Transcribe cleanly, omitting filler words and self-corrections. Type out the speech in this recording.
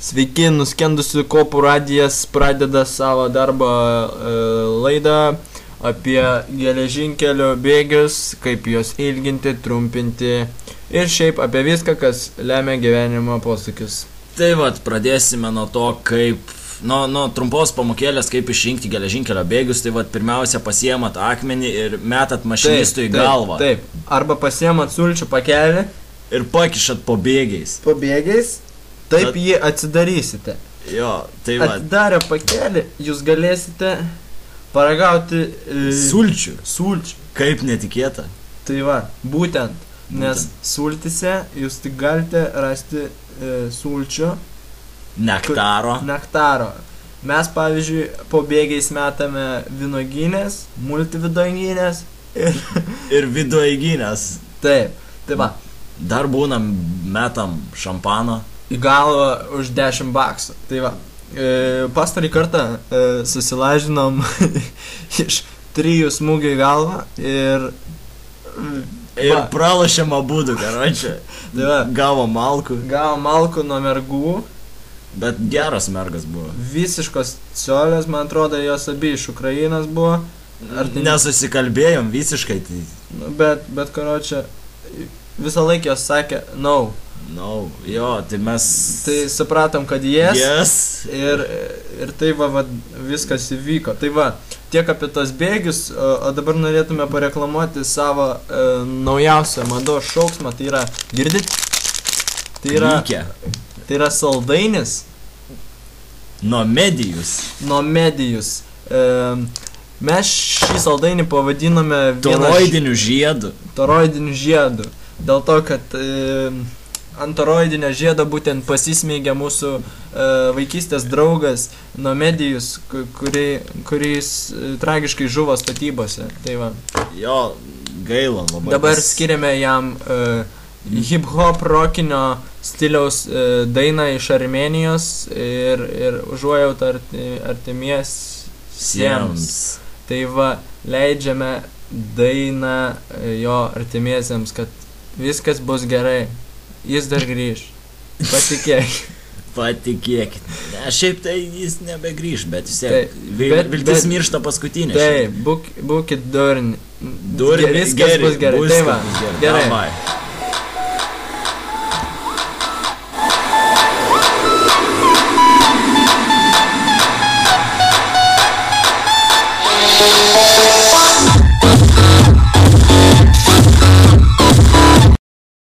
Sveiki, nuskendusių kopų radijas pradeda savo darbo laidą apie geležinkelio bėgius, kaip juos ilginti, trumpinti ir šiaip apie viską, kas lemia gyvenimo posūkius. Tai vat, pradėsime nuo to, kaip, nuo trumpos pamokėlės, kaip išrinkti geležinkelio bėgius. Tai vat, pirmiausia pasiemat akmenį ir metat mašinistui į galvą. Taip, arba pasiemat sulčių pakelį ir pakišat po bėgiais. Po bėgiais. Taip jį atsidarysite. Jo, tai va. Atidarę pakelį, jūs galėsite paragauti sulčių. Sulčių. Kaip netikėta. Tai va, būtent. Nes sultise jūs tik galite rasti sulčių. Nektaro. Mes, pavyzdžiui, po bėgiais metame vynuogynės, multivynuogynės ir viduogynės. Taip, tai va. Dar būnam, metam šampaną. Į galvą už 10 baksų. Tai va, pastarį kartą susilažinom iš 3 smūgių į galvą ir pralašėm abudu, karočią. Tai va, Gavo malkų nuo mergų. Bet geras mergas buvo. Visiškos ciolės, man atrodo, jos abi iš Ukrainos buvo. Nesusikalbėjom visiškai. Tai... Bet karočią, visą laiką jos sakė no, jo, tai mes... Tai supratom, kad yes. Ir tai va, viskas įvyko. Tai va, tiek apie tos bėgius, o dabar norėtume pareklamuoti savo naujausią mados šauksmą. Tai yra, girdit? Tai yra saldainis. Nuo medijus. Mes šį saldainį pavadinome toroidiniu žiedu. Dėl to, kad ant toroidinio žiedo būtent pasismeigia mūsų vaikystės draugas Nomedijus, kuris tragiškai žuvo statybose. Tai va. Jo, gaila labai. Dabar skiriame jam hip-hop rockinio stiliaus dainą iš Armėnijos ir užuojautą artimiesiems. Tai va, leidžiame dainą jo artimiesiems, kad viskas bus gerai. Jis dar grįž. Patikėkit. Šiaip tai jis nebegrįž, bet vis tiek. Viltis miršta paskutinė. Taip, būkit durni. Viskas bus gerai. Tai va, gerai.